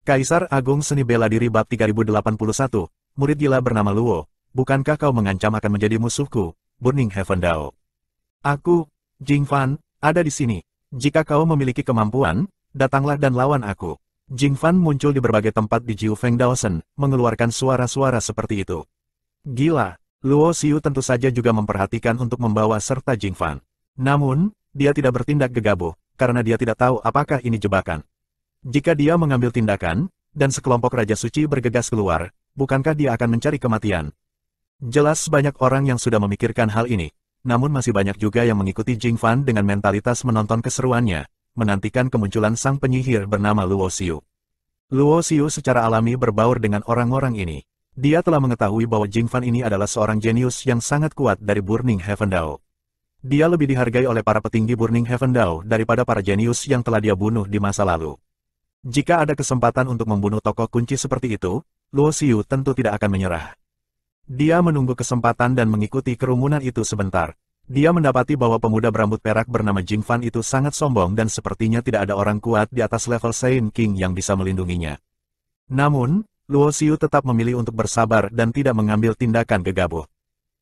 Kaisar Agung Seni Bela Diri Bab 3081, murid gila bernama Luo, bukankah kau mengancam akan menjadi musuhku, Burning Heaven Dao? Aku, Jing Fan, ada di sini. Jika kau memiliki kemampuan, datanglah dan lawan aku. Jing Fan muncul di berbagai tempat di Jiu Feng Daosen, mengeluarkan suara-suara seperti itu. Gila, Luo Xiu tentu saja juga memperhatikan untuk membawa serta Jing Fan. Namun, dia tidak bertindak gegabah, karena dia tidak tahu apakah ini jebakan. Jika dia mengambil tindakan, dan sekelompok Raja Suci bergegas keluar, bukankah dia akan mencari kematian? Jelas banyak orang yang sudah memikirkan hal ini, namun masih banyak juga yang mengikuti Jing Fan dengan mentalitas menonton keseruannya, menantikan kemunculan sang penyihir bernama Luo Xiu. Luo Xiu secara alami berbaur dengan orang-orang ini. Dia telah mengetahui bahwa Jing Fan ini adalah seorang jenius yang sangat kuat dari Burning Heaven Dao. Dia lebih dihargai oleh para petinggi Burning Heaven Dao daripada para jenius yang telah dia bunuh di masa lalu. Jika ada kesempatan untuk membunuh tokoh kunci seperti itu, Luo Xiu tentu tidak akan menyerah. Dia menunggu kesempatan dan mengikuti kerumunan itu sebentar. Dia mendapati bahwa pemuda berambut perak bernama Jing Fan itu sangat sombong dan sepertinya tidak ada orang kuat di atas level Saint King yang bisa melindunginya. Namun, Luo Xiu tetap memilih untuk bersabar dan tidak mengambil tindakan gegabah.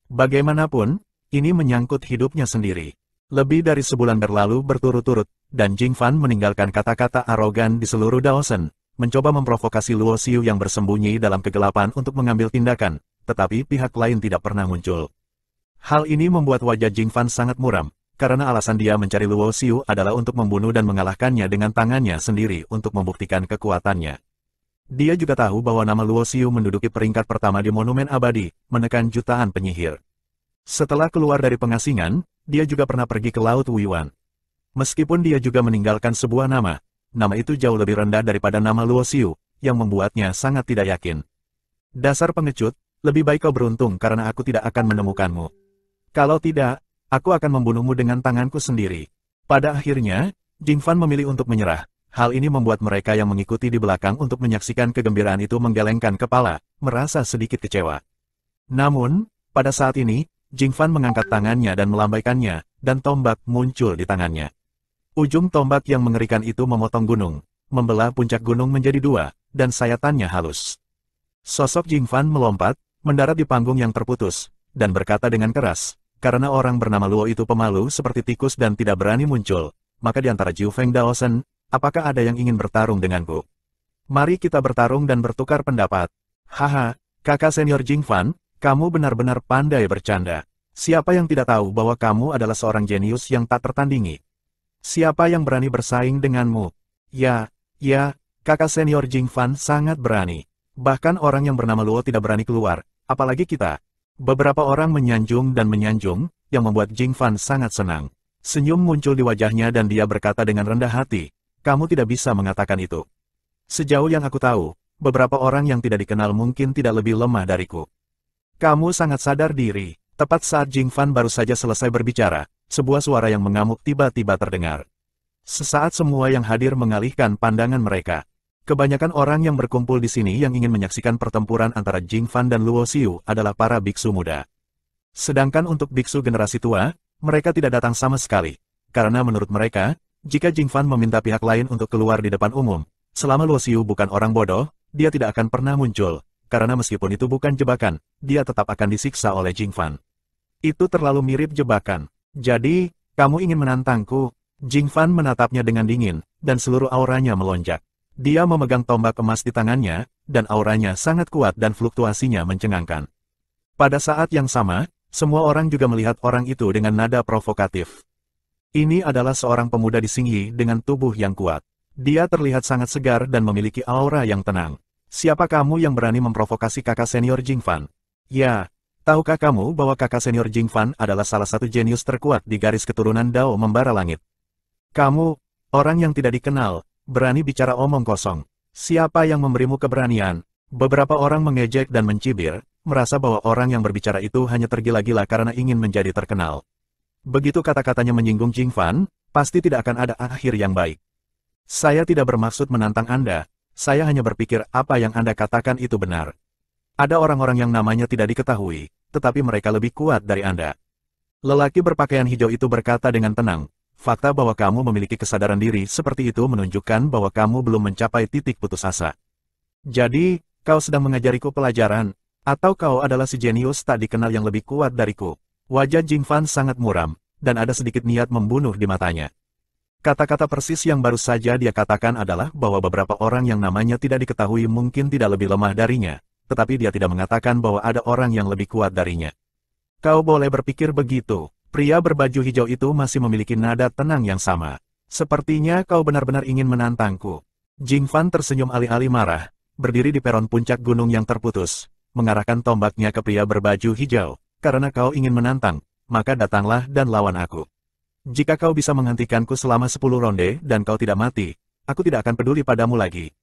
Bagaimanapun, ini menyangkut hidupnya sendiri. Lebih dari sebulan berlalu berturut-turut, dan Jing Fan meninggalkan kata-kata arogan di seluruh Daosen, mencoba memprovokasi Luo Xiu yang bersembunyi dalam kegelapan untuk mengambil tindakan, tetapi pihak lain tidak pernah muncul. Hal ini membuat wajah Jing Fan sangat muram, karena alasan dia mencari Luo Xiu adalah untuk membunuh dan mengalahkannya dengan tangannya sendiri untuk membuktikan kekuatannya. Dia juga tahu bahwa nama Luo Xiu menduduki peringkat pertama di Monumen Abadi, menekan jutaan penyihir. Setelah keluar dari pengasingan, dia juga pernah pergi ke Laut Wuiwan. Meskipun dia juga meninggalkan sebuah nama itu jauh lebih rendah daripada nama Luo Xiu, yang membuatnya sangat tidak yakin. Dasar pengecut, lebih baik kau beruntung karena aku tidak akan menemukanmu. Kalau tidak, aku akan membunuhmu dengan tanganku sendiri. Pada akhirnya, Jing Fan memilih untuk menyerah. Hal ini membuat mereka yang mengikuti di belakang untuk menyaksikan kegembiraan itu menggelengkan kepala, merasa sedikit kecewa. Namun, pada saat ini, Jing Fan mengangkat tangannya dan melambaikannya, dan tombak muncul di tangannya. Ujung tombak yang mengerikan itu memotong gunung, membelah puncak gunung menjadi dua, dan sayatannya halus. Sosok Jing Fan melompat, mendarat di panggung yang terputus, dan berkata dengan keras, karena orang bernama Luo itu pemalu seperti tikus dan tidak berani muncul, maka di antara Jiu Feng Daosen, apakah ada yang ingin bertarung denganku? Mari kita bertarung dan bertukar pendapat. Haha, kakak senior Jing Fan, kamu benar-benar pandai bercanda. Siapa yang tidak tahu bahwa kamu adalah seorang jenius yang tak tertandingi? Siapa yang berani bersaing denganmu? Ya, kakak senior Jing Fan sangat berani. Bahkan orang yang bernama Luo tidak berani keluar, apalagi kita. Beberapa orang menyanjung dan menyanjung, yang membuat Jing Fan sangat senang. Senyum muncul di wajahnya dan dia berkata dengan rendah hati, kamu tidak bisa mengatakan itu. Sejauh yang aku tahu, beberapa orang yang tidak dikenal mungkin tidak lebih lemah dariku. Kamu sangat sadar diri. Tepat saat Jing Fan baru saja selesai berbicara, sebuah suara yang mengamuk tiba-tiba terdengar. Sesaat semua yang hadir mengalihkan pandangan mereka. Kebanyakan orang yang berkumpul di sini yang ingin menyaksikan pertempuran antara Jing Fan dan Luo Xiu adalah para biksu muda. Sedangkan untuk biksu generasi tua, mereka tidak datang sama sekali. Karena menurut mereka, jika Jing Fan meminta pihak lain untuk keluar di depan umum, selama Luo Xiu bukan orang bodoh, dia tidak akan pernah muncul. Karena meskipun itu bukan jebakan, dia tetap akan disiksa oleh Jing Fan. Itu terlalu mirip jebakan. Jadi, kamu ingin menantangku? Jing Fan menatapnya dengan dingin, dan seluruh auranya melonjak. Dia memegang tombak emas di tangannya, dan auranya sangat kuat dan fluktuasinya mencengangkan. Pada saat yang sama, semua orang juga melihat orang itu dengan nada provokatif. Ini adalah seorang pemuda di Xingyi dengan tubuh yang kuat. Dia terlihat sangat segar dan memiliki aura yang tenang. Siapa kamu yang berani memprovokasi kakak senior Jing Fan? Ya, tahukah kamu bahwa kakak senior Jing Fan adalah salah satu jenius terkuat di garis keturunan Dao membara langit? Kamu, orang yang tidak dikenal, berani bicara omong kosong. Siapa yang memberimu keberanian? Beberapa orang mengejek dan mencibir, merasa bahwa orang yang berbicara itu hanya tergila-gila karena ingin menjadi terkenal. Begitu kata-katanya menyinggung Jing Fan, pasti tidak akan ada akhir yang baik. Saya tidak bermaksud menantang Anda. Saya hanya berpikir apa yang Anda katakan itu benar. Ada orang-orang yang namanya tidak diketahui, tetapi mereka lebih kuat dari Anda. Lelaki berpakaian hijau itu berkata dengan tenang, fakta bahwa kamu memiliki kesadaran diri seperti itu menunjukkan bahwa kamu belum mencapai titik putus asa. Jadi, kau sedang mengajariku pelajaran, atau kau adalah si jenius tak dikenal yang lebih kuat dariku? Wajah Jing Fan sangat muram, dan ada sedikit niat membunuh di matanya. Kata-kata persis yang baru saja dia katakan adalah bahwa beberapa orang yang namanya tidak diketahui mungkin tidak lebih lemah darinya, tetapi dia tidak mengatakan bahwa ada orang yang lebih kuat darinya. Kau boleh berpikir begitu, pria berbaju hijau itu masih memiliki nada tenang yang sama. Sepertinya kau benar-benar ingin menantangku. Jing Fan tersenyum alih-alih marah, berdiri di peron puncak gunung yang terputus, mengarahkan tombaknya ke pria berbaju hijau. Karena kau ingin menantang, maka datanglah dan lawan aku. Jika kau bisa menghentikanku selama 10 ronde dan kau tidak mati, aku tidak akan peduli padamu lagi.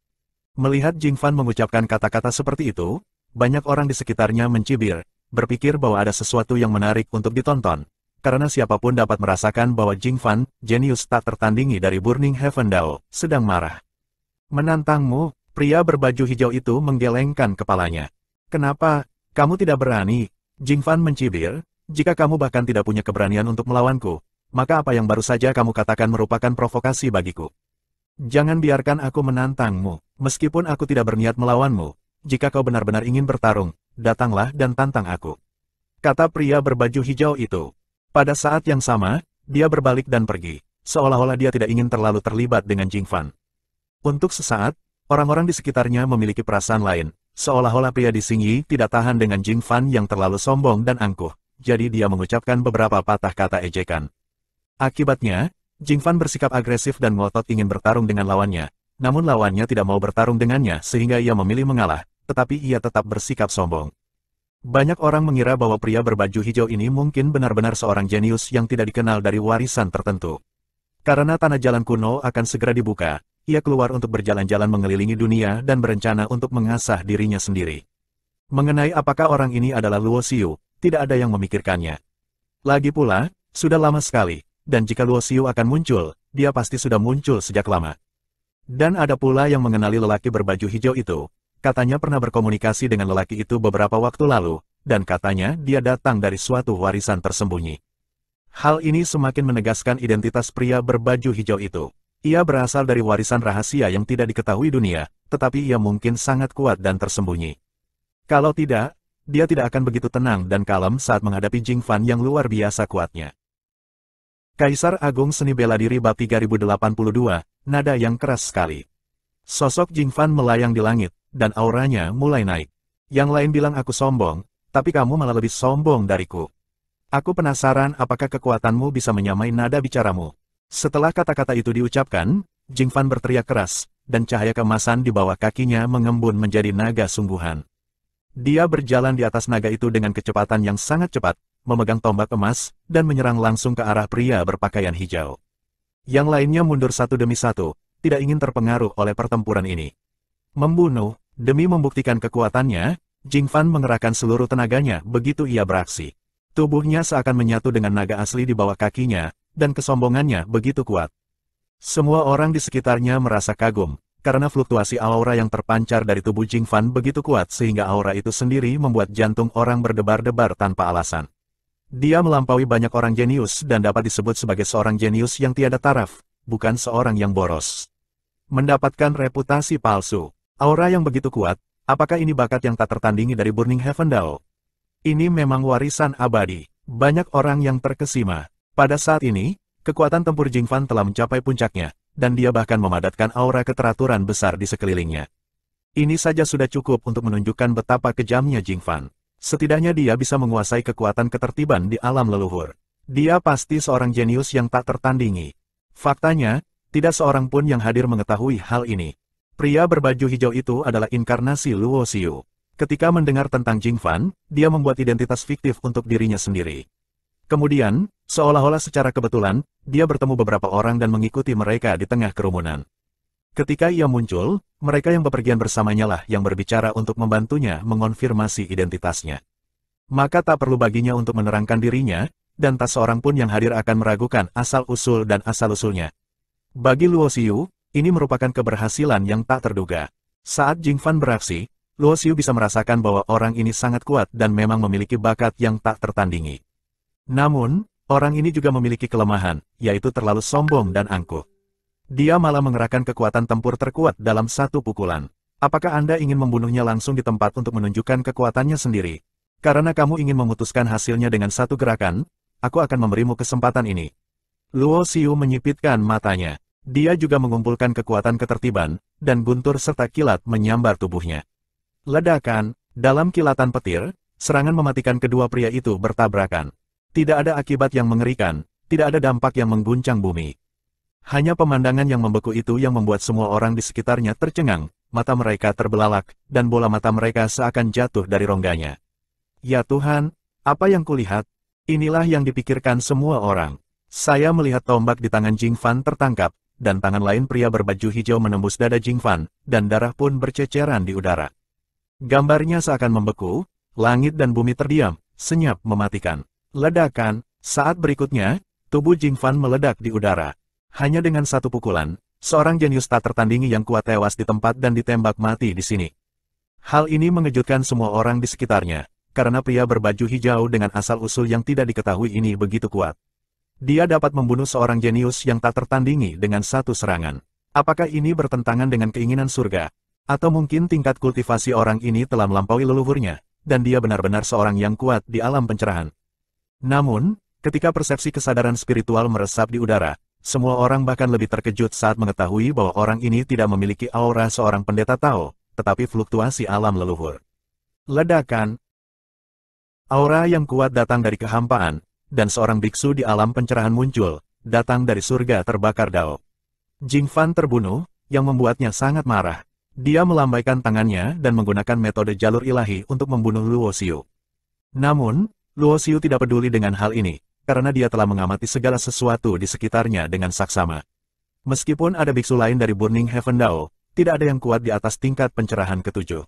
Melihat Jing Fan mengucapkan kata-kata seperti itu, banyak orang di sekitarnya mencibir, berpikir bahwa ada sesuatu yang menarik untuk ditonton. Karena siapapun dapat merasakan bahwa Jing Fan, jenius tak tertandingi dari Burning Heaven Dao, sedang marah. Menantangmu, pria berbaju hijau itu menggelengkan kepalanya. Kenapa, kamu tidak berani? Jing Fan mencibir, jika kamu bahkan tidak punya keberanian untuk melawanku, maka apa yang baru saja kamu katakan merupakan provokasi bagiku. Jangan biarkan aku menantangmu, meskipun aku tidak berniat melawanmu. Jika kau benar-benar ingin bertarung, datanglah dan tantang aku. Kata pria berbaju hijau itu. Pada saat yang sama, dia berbalik dan pergi, seolah-olah dia tidak ingin terlalu terlibat dengan Jing Fan. Untuk sesaat, orang-orang di sekitarnya memiliki perasaan lain. Seolah-olah pria di Xingyi tidak tahan dengan Jing Fan yang terlalu sombong dan angkuh, jadi dia mengucapkan beberapa patah kata ejekan. Akibatnya, Jing Fan bersikap agresif dan ngotot ingin bertarung dengan lawannya, namun lawannya tidak mau bertarung dengannya sehingga ia memilih mengalah, tetapi ia tetap bersikap sombong. Banyak orang mengira bahwa pria berbaju hijau ini mungkin benar-benar seorang jenius yang tidak dikenal dari warisan tertentu. Karena tanah jalan kuno akan segera dibuka, ia keluar untuk berjalan-jalan mengelilingi dunia dan berencana untuk mengasah dirinya sendiri. Mengenai apakah orang ini adalah Luo Xiu, tidak ada yang memikirkannya. Lagi pula, sudah lama sekali, dan jika Luo Xiu akan muncul, dia pasti sudah muncul sejak lama. Dan ada pula yang mengenali lelaki berbaju hijau itu, katanya pernah berkomunikasi dengan lelaki itu beberapa waktu lalu, dan katanya dia datang dari suatu warisan tersembunyi. Hal ini semakin menegaskan identitas pria berbaju hijau itu. Ia berasal dari warisan rahasia yang tidak diketahui dunia, tetapi ia mungkin sangat kuat dan tersembunyi. Kalau tidak, dia tidak akan begitu tenang dan kalem saat menghadapi Jing Fan yang luar biasa kuatnya. Kaisar Agung Seni Bela Diri Bab 3082, nada yang keras sekali. Sosok Jing Fan melayang di langit, dan auranya mulai naik. Yang lain bilang aku sombong, tapi kamu malah lebih sombong dariku. Aku penasaran apakah kekuatanmu bisa menyamai nada bicaramu. Setelah kata-kata itu diucapkan, Jing Fan berteriak keras, dan cahaya keemasan di bawah kakinya mengembun menjadi naga sungguhan. Dia berjalan di atas naga itu dengan kecepatan yang sangat cepat, memegang tombak emas, dan menyerang langsung ke arah pria berpakaian hijau. Yang lainnya mundur satu demi satu, tidak ingin terpengaruh oleh pertempuran ini. Membunuh, demi membuktikan kekuatannya, Jing Fan mengerahkan seluruh tenaganya begitu ia beraksi. Tubuhnya seakan menyatu dengan naga asli di bawah kakinya, dan kesombongannya begitu kuat. Semua orang di sekitarnya merasa kagum, karena fluktuasi aura yang terpancar dari tubuh Jing Fan begitu kuat sehingga aura itu sendiri membuat jantung orang berdebar-debar tanpa alasan. Dia melampaui banyak orang jenius dan dapat disebut sebagai seorang jenius yang tiada taraf, bukan seorang yang boros. Mendapatkan reputasi palsu, aura yang begitu kuat, apakah ini bakat yang tak tertandingi dari Burning Heaven Dao? Ini memang warisan abadi, banyak orang yang terkesima. Pada saat ini, kekuatan tempur Jing Fan telah mencapai puncaknya, dan dia bahkan memadatkan aura keteraturan besar di sekelilingnya. Ini saja sudah cukup untuk menunjukkan betapa kejamnya Jing Fan. Setidaknya dia bisa menguasai kekuatan ketertiban di alam leluhur. Dia pasti seorang jenius yang tak tertandingi. Faktanya, tidak seorang pun yang hadir mengetahui hal ini. Pria berbaju hijau itu adalah inkarnasi Luo Xiu. Ketika mendengar tentang Jing Fan, dia membuat identitas fiktif untuk dirinya sendiri. Kemudian, seolah-olah secara kebetulan, dia bertemu beberapa orang dan mengikuti mereka di tengah kerumunan. Ketika ia muncul, mereka yang bepergian bersamanya lah yang berbicara untuk membantunya mengonfirmasi identitasnya. Maka tak perlu baginya untuk menerangkan dirinya, dan tak seorang pun yang hadir akan meragukan asal-usul dan asal-usulnya. Bagi Luo Xiu, ini merupakan keberhasilan yang tak terduga. Saat Jing Fan beraksi, Luo Xiu bisa merasakan bahwa orang ini sangat kuat dan memang memiliki bakat yang tak tertandingi. Namun, orang ini juga memiliki kelemahan, yaitu terlalu sombong dan angkuh. Dia malah mengerahkan kekuatan tempur terkuat dalam satu pukulan. Apakah Anda ingin membunuhnya langsung di tempat untuk menunjukkan kekuatannya sendiri? Karena kamu ingin memutuskan hasilnya dengan satu gerakan, aku akan memberimu kesempatan ini. Luo Xiu menyipitkan matanya. Dia juga mengumpulkan kekuatan ketertiban, dan guntur serta kilat menyambar tubuhnya. Ledakan, dalam kilatan petir, serangan mematikan kedua pria itu bertabrakan. Tidak ada akibat yang mengerikan, tidak ada dampak yang mengguncang bumi. Hanya pemandangan yang membeku itu yang membuat semua orang di sekitarnya tercengang, mata mereka terbelalak, dan bola mata mereka seakan jatuh dari rongganya. Ya Tuhan, apa yang kulihat? Inilah yang dipikirkan semua orang. Saya melihat tombak di tangan Jing Fan tertangkap, dan tangan lain pria berbaju hijau menembus dada Jing Fan, dan darah pun berceceran di udara. Gambarnya seakan membeku, langit dan bumi terdiam, senyap mematikan. Ledakan, saat berikutnya, tubuh Jing Fan meledak di udara. Hanya dengan satu pukulan, seorang jenius tak tertandingi yang kuat tewas di tempat dan ditembak mati di sini. Hal ini mengejutkan semua orang di sekitarnya, karena pria berbaju hijau dengan asal-usul yang tidak diketahui ini begitu kuat. Dia dapat membunuh seorang jenius yang tak tertandingi dengan satu serangan. Apakah ini bertentangan dengan keinginan surga? Atau mungkin tingkat kultivasi orang ini telah melampaui leluhurnya, dan dia benar-benar seorang yang kuat di alam pencerahan. Namun, ketika persepsi kesadaran spiritual meresap di udara, semua orang bahkan lebih terkejut saat mengetahui bahwa orang ini tidak memiliki aura seorang pendeta Tao, tetapi fluktuasi alam leluhur. Ledakan. Aura yang kuat datang dari kehampaan, dan seorang biksu di alam pencerahan muncul, datang dari surga terbakar Dao. Jing Fan terbunuh, yang membuatnya sangat marah. Dia melambaikan tangannya dan menggunakan metode jalur ilahi untuk membunuh Luo Xiu. Namun, Luo Xiu tidak peduli dengan hal ini, karena dia telah mengamati segala sesuatu di sekitarnya dengan saksama. Meskipun ada biksu lain dari Burning Heaven Dao, tidak ada yang kuat di atas tingkat pencerahan ketujuh.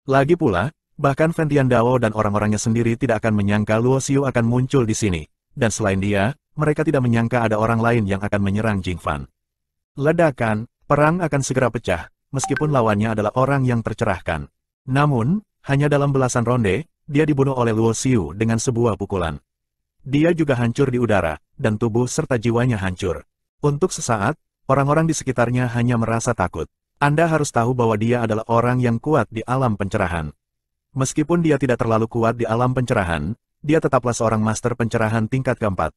Lagi pula, bahkan Fentian Dao dan orang-orangnya sendiri tidak akan menyangka Luo Xiu akan muncul di sini, dan selain dia, mereka tidak menyangka ada orang lain yang akan menyerang Jing Fan. Ledakan, perang akan segera pecah, meskipun lawannya adalah orang yang tercerahkan. Namun, hanya dalam belasan ronde, dia dibunuh oleh Luo Xiu dengan sebuah pukulan. Dia juga hancur di udara, dan tubuh serta jiwanya hancur. Untuk sesaat, orang-orang di sekitarnya hanya merasa takut. Anda harus tahu bahwa dia adalah orang yang kuat di alam pencerahan. Meskipun dia tidak terlalu kuat di alam pencerahan, dia tetaplah seorang master pencerahan tingkat keempat.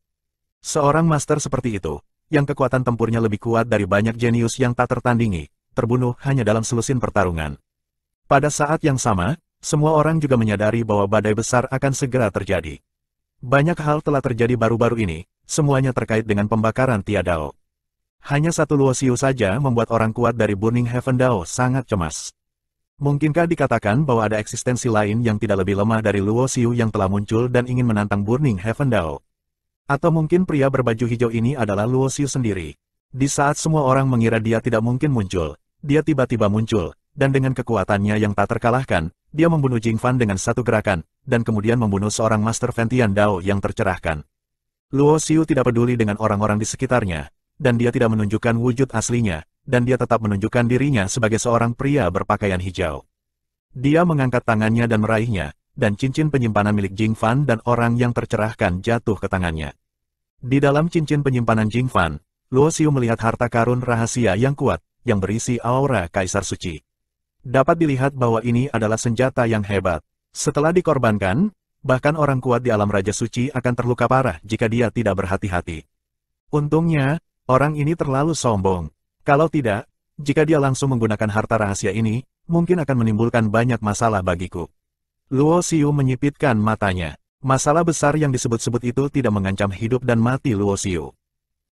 Seorang master seperti itu, yang kekuatan tempurnya lebih kuat dari banyak jenius yang tak tertandingi, terbunuh hanya dalam selusin pertarungan. Pada saat yang sama, semua orang juga menyadari bahwa badai besar akan segera terjadi. Banyak hal telah terjadi baru-baru ini, semuanya terkait dengan pembakaran Tia Dao. Hanya satu Luo Xiu saja membuat orang kuat dari Burning Heaven Dao sangat cemas. Mungkinkah dikatakan bahwa ada eksistensi lain yang tidak lebih lemah dari Luo Xiu yang telah muncul dan ingin menantang Burning Heaven Dao? Atau mungkin pria berbaju hijau ini adalah Luo Xiu sendiri? Di saat semua orang mengira dia tidak mungkin muncul, dia tiba-tiba muncul, dan dengan kekuatannya yang tak terkalahkan, dia membunuh Jing Fan dengan satu gerakan, dan kemudian membunuh seorang Master Fentian Dao yang tercerahkan. Luo Xiu tidak peduli dengan orang-orang di sekitarnya, dan dia tidak menunjukkan wujud aslinya, dan dia tetap menunjukkan dirinya sebagai seorang pria berpakaian hijau. Dia mengangkat tangannya dan meraihnya, dan cincin penyimpanan milik Jing Fan dan orang yang tercerahkan jatuh ke tangannya. Di dalam cincin penyimpanan Jing Fan, Luo Xiu melihat harta karun rahasia yang kuat, yang berisi aura Kaisar Suci. Dapat dilihat bahwa ini adalah senjata yang hebat. Setelah dikorbankan, bahkan orang kuat di alam Raja Suci akan terluka parah jika dia tidak berhati-hati. Untungnya, orang ini terlalu sombong. Kalau tidak, jika dia langsung menggunakan harta rahasia ini, mungkin akan menimbulkan banyak masalah bagiku. Luo Xiu menyipitkan matanya. Masalah besar yang disebut-sebut itu tidak mengancam hidup dan mati Luo Xiu.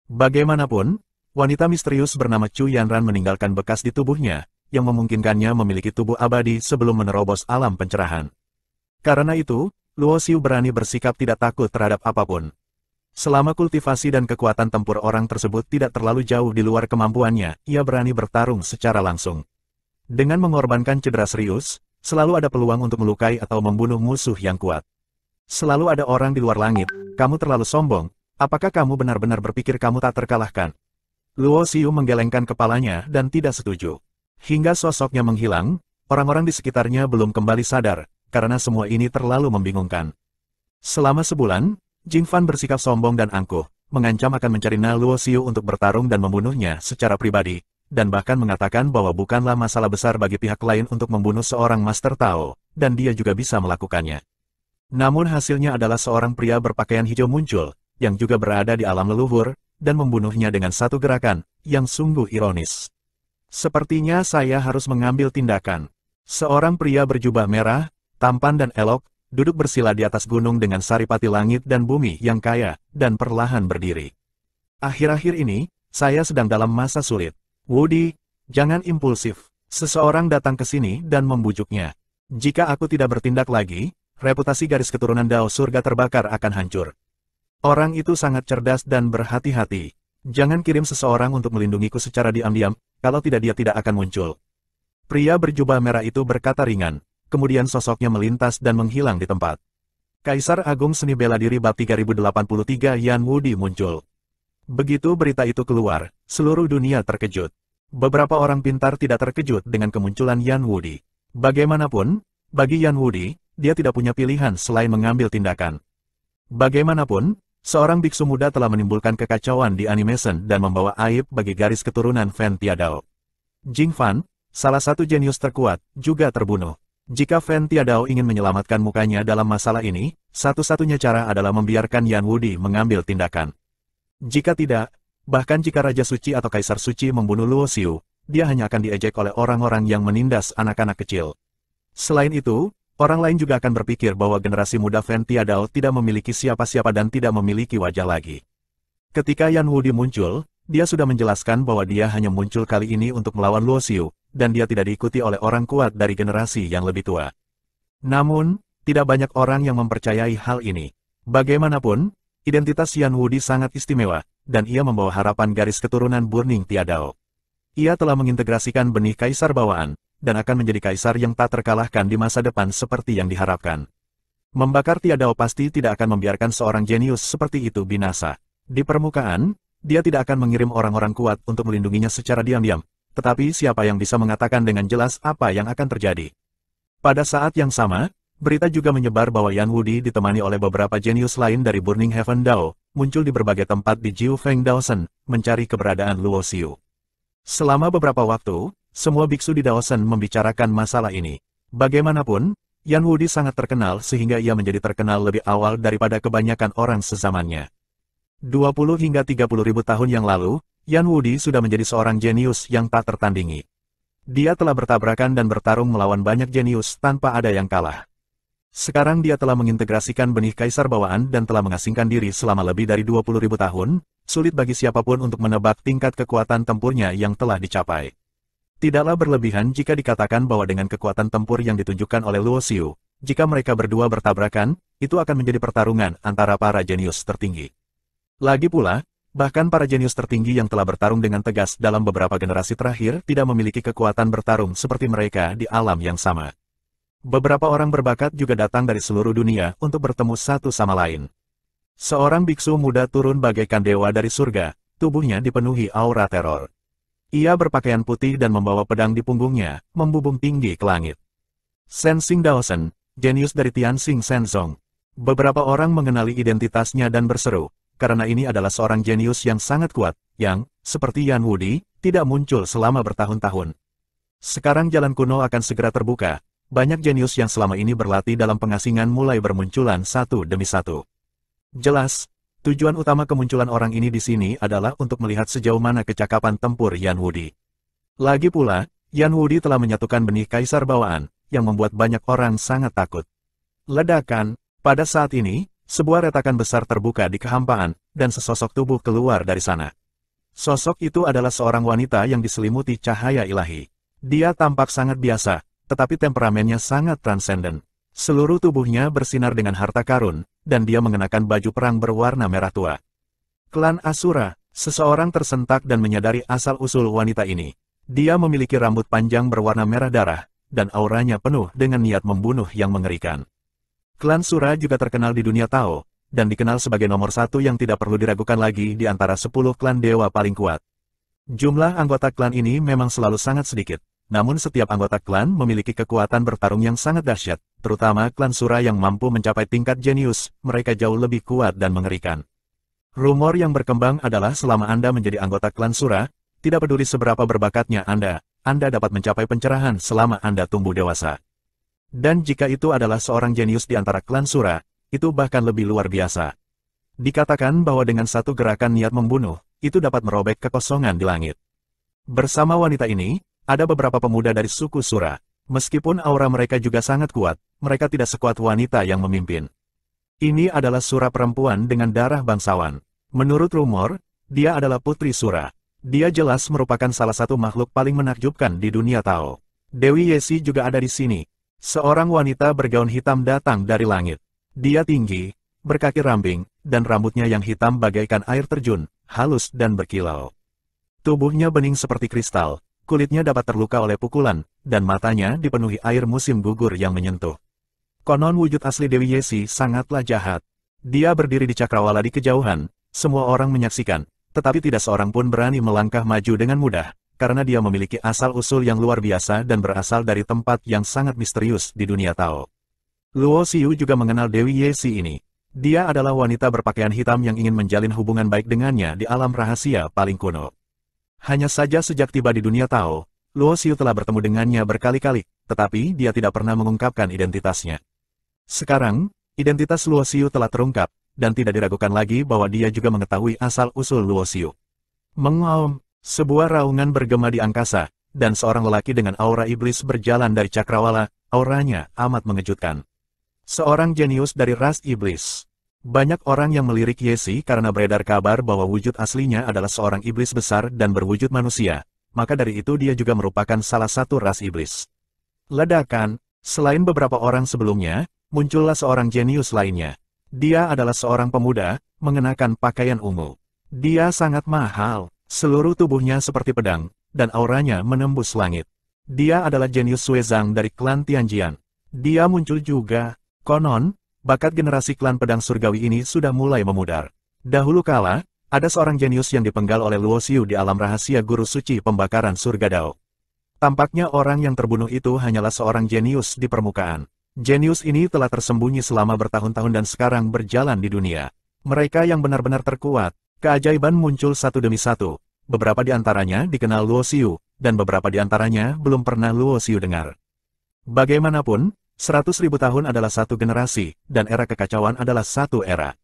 Bagaimanapun, wanita misterius bernama Chu Yanran meninggalkan bekas di tubuhnya, yang memungkinkannya memiliki tubuh abadi sebelum menerobos alam pencerahan. Karena itu, Luo Xiu berani bersikap tidak takut terhadap apapun. Selama kultivasi dan kekuatan tempur orang tersebut tidak terlalu jauh di luar kemampuannya, ia berani bertarung secara langsung. Dengan mengorbankan cedera serius, selalu ada peluang untuk melukai atau membunuh musuh yang kuat. Selalu ada orang di luar langit, kamu terlalu sombong, apakah kamu benar-benar berpikir kamu tak terkalahkan? Luo Xiu menggelengkan kepalanya dan tidak setuju. Hingga sosoknya menghilang, orang-orang di sekitarnya belum kembali sadar, karena semua ini terlalu membingungkan. Selama sebulan, Jing Fan bersikap sombong dan angkuh, mengancam akan mencari Na Luo Xiu untuk bertarung dan membunuhnya secara pribadi, dan bahkan mengatakan bahwa bukanlah masalah besar bagi pihak lain untuk membunuh seorang Master Tao, dan dia juga bisa melakukannya. Namun hasilnya adalah seorang pria berpakaian hijau muncul, yang juga berada di alam leluhur, dan membunuhnya dengan satu gerakan, yang sungguh ironis. Sepertinya saya harus mengambil tindakan. Seorang pria berjubah merah, tampan dan elok, duduk bersila di atas gunung dengan saripati langit dan bumi yang kaya, dan perlahan berdiri. Akhir-akhir ini, saya sedang dalam masa sulit. Woody, jangan impulsif. Seseorang datang ke sini dan membujuknya. Jika aku tidak bertindak lagi, reputasi garis keturunan Dao Surga terbakar akan hancur. Orang itu sangat cerdas dan berhati-hati. Jangan kirim seseorang untuk melindungiku secara diam-diam, kalau tidak dia tidak akan muncul. Pria berjubah merah itu berkata ringan, kemudian sosoknya melintas dan menghilang di tempat. Kaisar Agung Seni Bela Diri Bab 3083 Yan Wudi muncul. Begitu berita itu keluar, seluruh dunia terkejut. Beberapa orang pintar tidak terkejut dengan kemunculan Yan Wudi. Bagaimanapun, bagi Yan Wudi, dia tidak punya pilihan selain mengambil tindakan. Bagaimanapun, seorang biksu muda telah menimbulkan kekacauan di animation dan membawa aib bagi garis keturunan Fen Tiadao. Jing Fan, salah satu jenius terkuat, juga terbunuh. Jika Fen Tiadao ingin menyelamatkan mukanya dalam masalah ini, satu-satunya cara adalah membiarkan Yan Wudi mengambil tindakan. Jika tidak, bahkan jika Raja Suci atau Kaisar Suci membunuh Luo Xiu, dia hanya akan diejek oleh orang-orang yang menindas anak-anak kecil. Selain itu, orang lain juga akan berpikir bahwa generasi muda Fen Tiadao tidak memiliki siapa-siapa dan tidak memiliki wajah lagi. Ketika Yan Wudi muncul, dia sudah menjelaskan bahwa dia hanya muncul kali ini untuk melawan Luo Xiu, dan dia tidak diikuti oleh orang kuat dari generasi yang lebih tua. Namun, tidak banyak orang yang mempercayai hal ini. Bagaimanapun, identitas Yan Wudi sangat istimewa, dan ia membawa harapan garis keturunan Burning Tiadao. Ia telah mengintegrasikan benih kaisar bawaan, dan akan menjadi kaisar yang tak terkalahkan di masa depan seperti yang diharapkan. Membakar Tiadao pasti tidak akan membiarkan seorang jenius seperti itu binasa. Di permukaan, dia tidak akan mengirim orang-orang kuat untuk melindunginya secara diam-diam, tetapi siapa yang bisa mengatakan dengan jelas apa yang akan terjadi? Pada saat yang sama, berita juga menyebar bahwa Yan Wudi ditemani oleh beberapa jenius lain dari Burning Heaven Dao, muncul di berbagai tempat di Jiu Feng Daosen, mencari keberadaan Luo Xiu. Selama beberapa waktu, semua biksu di Daosen membicarakan masalah ini. Bagaimanapun, Yan Wudi sangat terkenal sehingga ia menjadi terkenal lebih awal daripada kebanyakan orang sezamannya. 20 hingga 30 ribu tahun yang lalu, Yan Wudi sudah menjadi seorang jenius yang tak tertandingi. Dia telah bertabrakan dan bertarung melawan banyak jenius tanpa ada yang kalah. Sekarang dia telah mengintegrasikan benih kaisar bawaan dan telah mengasingkan diri selama lebih dari 20 ribu tahun, sulit bagi siapapun untuk menebak tingkat kekuatan tempurnya yang telah dicapai. Tidaklah berlebihan jika dikatakan bahwa dengan kekuatan tempur yang ditunjukkan oleh Luo Xiu, jika mereka berdua bertabrakan, itu akan menjadi pertarungan antara para jenius tertinggi. Lagi pula, bahkan para jenius tertinggi yang telah bertarung dengan tegas dalam beberapa generasi terakhir tidak memiliki kekuatan bertarung seperti mereka di alam yang sama. Beberapa orang berbakat juga datang dari seluruh dunia untuk bertemu satu sama lain. Seorang biksu muda turun bagaikan dewa dari surga, tubuhnya dipenuhi aura teror. Ia berpakaian putih dan membawa pedang di punggungnya, membubung tinggi ke langit. Sensing Daosen, jenius dari Tianxing Shenzong. Beberapa orang mengenali identitasnya dan berseru, karena ini adalah seorang jenius yang sangat kuat, yang, seperti Yan Wudi, tidak muncul selama bertahun-tahun. Sekarang jalan kuno akan segera terbuka, banyak jenius yang selama ini berlatih dalam pengasingan mulai bermunculan satu demi satu. Jelas, tujuan utama kemunculan orang ini di sini adalah untuk melihat sejauh mana kecakapan tempur Yan Wudi. Lagi pula, Yan Wudi telah menyatukan benih kaisar bawaan, yang membuat banyak orang sangat takut. Ledakan, pada saat ini, sebuah retakan besar terbuka di kehampaan, dan sesosok tubuh keluar dari sana. Sosok itu adalah seorang wanita yang diselimuti cahaya ilahi. Dia tampak sangat biasa, tetapi temperamennya sangat transenden. Seluruh tubuhnya bersinar dengan harta karun, dan dia mengenakan baju perang berwarna merah tua. Klan Asura, seseorang tersentak dan menyadari asal-usul wanita ini. Dia memiliki rambut panjang berwarna merah darah, dan auranya penuh dengan niat membunuh yang mengerikan. Klan Sura juga terkenal di dunia Tao, dan dikenal sebagai nomor satu yang tidak perlu diragukan lagi di antara 10 klan dewa paling kuat. Jumlah anggota klan ini memang selalu sangat sedikit. Namun setiap anggota klan memiliki kekuatan bertarung yang sangat dahsyat, terutama klan Sura yang mampu mencapai tingkat jenius, mereka jauh lebih kuat dan mengerikan. Rumor yang berkembang adalah selama Anda menjadi anggota klan Sura, Tidak peduli seberapa berbakatnya Anda dapat mencapai pencerahan selama Anda tumbuh dewasa. Dan jika itu adalah seorang jenius di antara klan Sura, itu bahkan lebih luar biasa. Dikatakan bahwa dengan satu gerakan niat membunuh, itu dapat merobek kekosongan di langit. Bersama wanita ini, ada beberapa pemuda dari suku Sura. Meskipun aura mereka juga sangat kuat, mereka tidak sekuat wanita yang memimpin. Ini adalah Sura perempuan dengan darah bangsawan. Menurut rumor, dia adalah putri Sura. Dia jelas merupakan salah satu makhluk paling menakjubkan di dunia Tao. Dewi Yesi juga ada di sini. Seorang wanita bergaun hitam datang dari langit. Dia tinggi, berkaki ramping, dan rambutnya yang hitam bagaikan air terjun, halus dan berkilau. Tubuhnya bening seperti kristal, kulitnya dapat terluka oleh pukulan, dan matanya dipenuhi air musim gugur yang menyentuh. Konon wujud asli Dewi Yesi sangatlah jahat. Dia berdiri di cakrawala di kejauhan, semua orang menyaksikan. Tetapi tidak seorang pun berani melangkah maju dengan mudah, karena dia memiliki asal-usul yang luar biasa dan berasal dari tempat yang sangat misterius di dunia Tao. Luo Xiu juga mengenal Dewi Yesi ini. Dia adalah wanita berpakaian hitam yang ingin menjalin hubungan baik dengannya di alam rahasia paling kuno. Hanya saja sejak tiba di dunia Tao, Luo Xiu telah bertemu dengannya berkali-kali, tetapi dia tidak pernah mengungkapkan identitasnya. Sekarang, identitas Luo Xiu telah terungkap, dan tidak diragukan lagi bahwa dia juga mengetahui asal-usul Luo Xiu. Mengaum, sebuah raungan bergema di angkasa, dan seorang lelaki dengan aura iblis berjalan dari cakrawala, auranya amat mengejutkan. Seorang jenius dari ras iblis. Banyak orang yang melirik Yesi karena beredar kabar bahwa wujud aslinya adalah seorang iblis besar dan berwujud manusia, maka dari itu dia juga merupakan salah satu ras iblis. Ledakan, selain beberapa orang sebelumnya, muncullah seorang jenius lainnya. Dia adalah seorang pemuda, mengenakan pakaian ungu. Dia sangat mahal, seluruh tubuhnya seperti pedang, dan auranya menembus langit. Dia adalah jenius Suezang dari klan Tianjian. Dia muncul juga. Konon, bakat generasi klan pedang surgawi ini sudah mulai memudar. Dahulu kala, ada seorang jenius yang dipenggal oleh Luo Xiu di alam rahasia guru suci pembakaran surga Dao. Tampaknya orang yang terbunuh itu hanyalah seorang jenius di permukaan. Jenius ini telah tersembunyi selama bertahun-tahun dan sekarang berjalan di dunia. Mereka yang benar-benar terkuat, keajaiban muncul satu demi satu. Beberapa di antaranya dikenal Luo Xiu, dan beberapa di antaranya belum pernah Luo Xiu dengar. Bagaimanapun, 100.000 tahun adalah satu generasi, dan era kekacauan adalah satu era.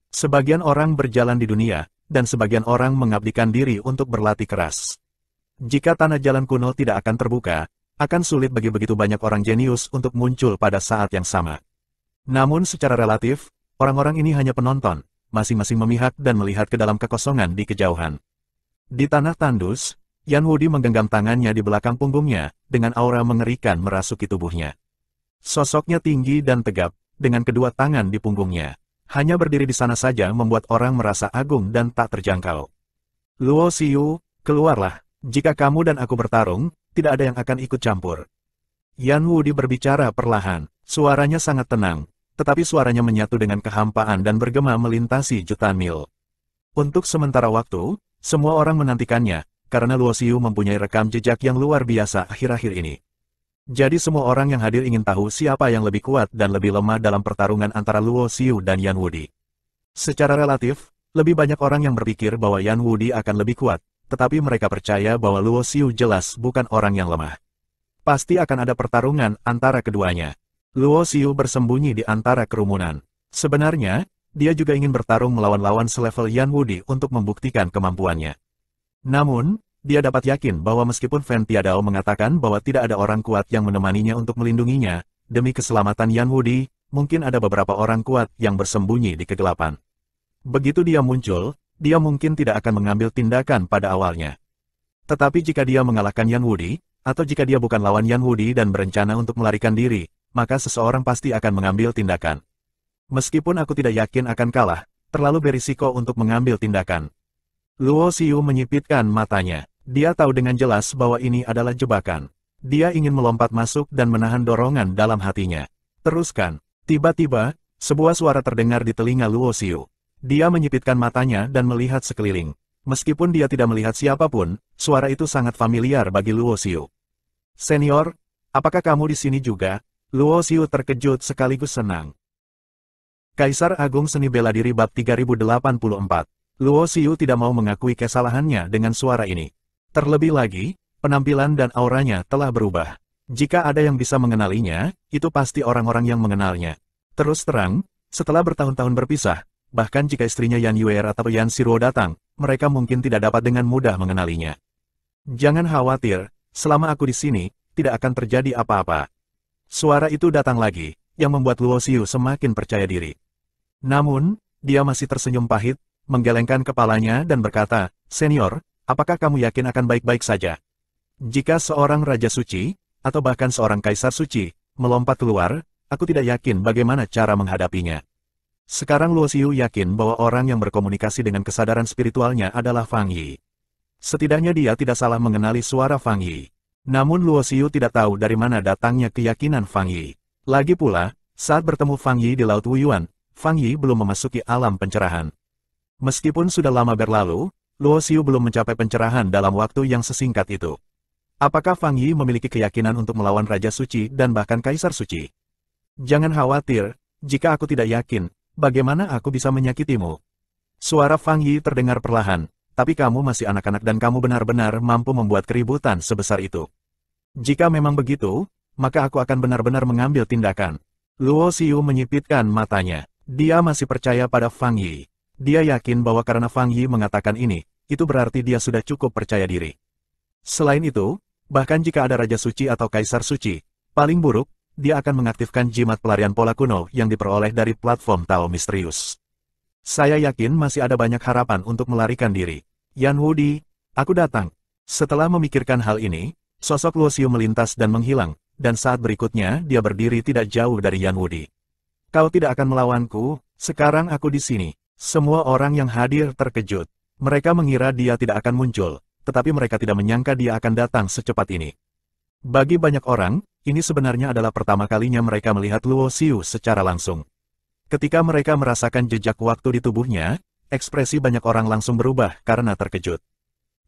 Sebagian orang berjalan di dunia, dan sebagian orang mengabdikan diri untuk berlatih keras. Jika tanah jalan kuno tidak akan terbuka, akan sulit bagi begitu banyak orang jenius untuk muncul pada saat yang sama. Namun secara relatif, orang-orang ini hanya penonton, masing-masing memihak dan melihat ke dalam kekosongan di kejauhan. Di tanah tandus, Yan Wudi menggenggam tangannya di belakang punggungnya, dengan aura mengerikan merasuki tubuhnya. Sosoknya tinggi dan tegap, dengan kedua tangan di punggungnya. Hanya berdiri di sana saja membuat orang merasa agung dan tak terjangkau. Luo Xiu, keluarlah. Jika kamu dan aku bertarung, tidak ada yang akan ikut campur. Yan Wudi berbicara perlahan, suaranya sangat tenang, tetapi suaranya menyatu dengan kehampaan dan bergema melintasi jutaan mil. Untuk sementara waktu, semua orang menantikannya, karena Luo Xiu mempunyai rekam jejak yang luar biasa akhir-akhir ini. Jadi semua orang yang hadir ingin tahu siapa yang lebih kuat dan lebih lemah dalam pertarungan antara Luo Xiu dan Yan Wudi. Secara relatif, lebih banyak orang yang berpikir bahwa Yan Wudi akan lebih kuat, tetapi mereka percaya bahwa Luo Xiu jelas bukan orang yang lemah. Pasti akan ada pertarungan antara keduanya. Luo Xiu bersembunyi di antara kerumunan. Sebenarnya, dia juga ingin bertarung melawan lawan selevel Yan Wudi untuk membuktikan kemampuannya. Namun, dia dapat yakin bahwa meskipun Fen Tiadao mengatakan bahwa tidak ada orang kuat yang menemaninya untuk melindunginya, demi keselamatan Yan Wudi, mungkin ada beberapa orang kuat yang bersembunyi di kegelapan. Begitu dia muncul, dia mungkin tidak akan mengambil tindakan pada awalnya. Tetapi jika dia mengalahkan Yan Wudi, atau jika dia bukan lawan Yan Wudi dan berencana untuk melarikan diri, maka seseorang pasti akan mengambil tindakan. Meskipun aku tidak yakin akan kalah, terlalu berisiko untuk mengambil tindakan. Luo Xiu menyipitkan matanya. Dia tahu dengan jelas bahwa ini adalah jebakan. Dia ingin melompat masuk dan menahan dorongan dalam hatinya. Teruskan. Tiba-tiba, sebuah suara terdengar di telinga Luo Xiu. Dia menyipitkan matanya dan melihat sekeliling. Meskipun dia tidak melihat siapapun, suara itu sangat familiar bagi Luo Xiu. Senior, apakah kamu di sini juga? Luo Xiu terkejut sekaligus senang. Kaisar Agung Seni Bela Diri Bab 3084. Luo Xiu tidak mau mengakui kesalahannya dengan suara ini. Terlebih lagi, penampilan dan auranya telah berubah. Jika ada yang bisa mengenalinya, itu pasti orang-orang yang mengenalnya. Terus terang, setelah bertahun-tahun berpisah, bahkan jika istrinya Yan Yuer atau Yan Shiruo datang, mereka mungkin tidak dapat dengan mudah mengenalinya. Jangan khawatir, selama aku di sini, tidak akan terjadi apa-apa. Suara itu datang lagi, yang membuat Luo Xiu semakin percaya diri. Namun, dia masih tersenyum pahit, menggelengkan kepalanya dan berkata, "Senior, apakah kamu yakin akan baik-baik saja? Jika seorang Raja Suci, atau bahkan seorang Kaisar Suci, melompat keluar, aku tidak yakin bagaimana cara menghadapinya." Sekarang Luo Xiu yakin bahwa orang yang berkomunikasi dengan kesadaran spiritualnya adalah Fang Yi. Setidaknya dia tidak salah mengenali suara Fang Yi. Namun Luo Xiu tidak tahu dari mana datangnya keyakinan Fang Yi. Lagi pula, saat bertemu Fang Yi di Laut Wuyuan, Fang Yi belum memasuki alam pencerahan. Meskipun sudah lama berlalu, Luo Xiu belum mencapai pencerahan dalam waktu yang sesingkat itu. Apakah Fang Yi memiliki keyakinan untuk melawan Raja Suci dan bahkan Kaisar Suci? Jangan khawatir, jika aku tidak yakin, bagaimana aku bisa menyakitimu? Suara Fang Yi terdengar perlahan, tapi kamu masih anak-anak dan kamu benar-benar mampu membuat keributan sebesar itu. Jika memang begitu, maka aku akan benar-benar mengambil tindakan. Luo Xiu menyipitkan matanya. Dia masih percaya pada Fang Yi. Dia yakin bahwa karena Fang Yi mengatakan ini, itu berarti dia sudah cukup percaya diri. Selain itu, bahkan jika ada Raja Suci atau Kaisar Suci, paling buruk, dia akan mengaktifkan jimat pelarian pola kuno yang diperoleh dari platform Tao misterius. Saya yakin masih ada banyak harapan untuk melarikan diri. Yan Wudi, aku datang. Setelah memikirkan hal ini, sosok Luo Xiu melintas dan menghilang, dan saat berikutnya dia berdiri tidak jauh dari Yan Wudi. Kau tidak akan melawanku, sekarang aku di sini. Semua orang yang hadir terkejut. Mereka mengira dia tidak akan muncul, tetapi mereka tidak menyangka dia akan datang secepat ini. Bagi banyak orang, ini sebenarnya adalah pertama kalinya mereka melihat Luo Xiu secara langsung. Ketika mereka merasakan jejak waktu di tubuhnya, ekspresi banyak orang langsung berubah karena terkejut.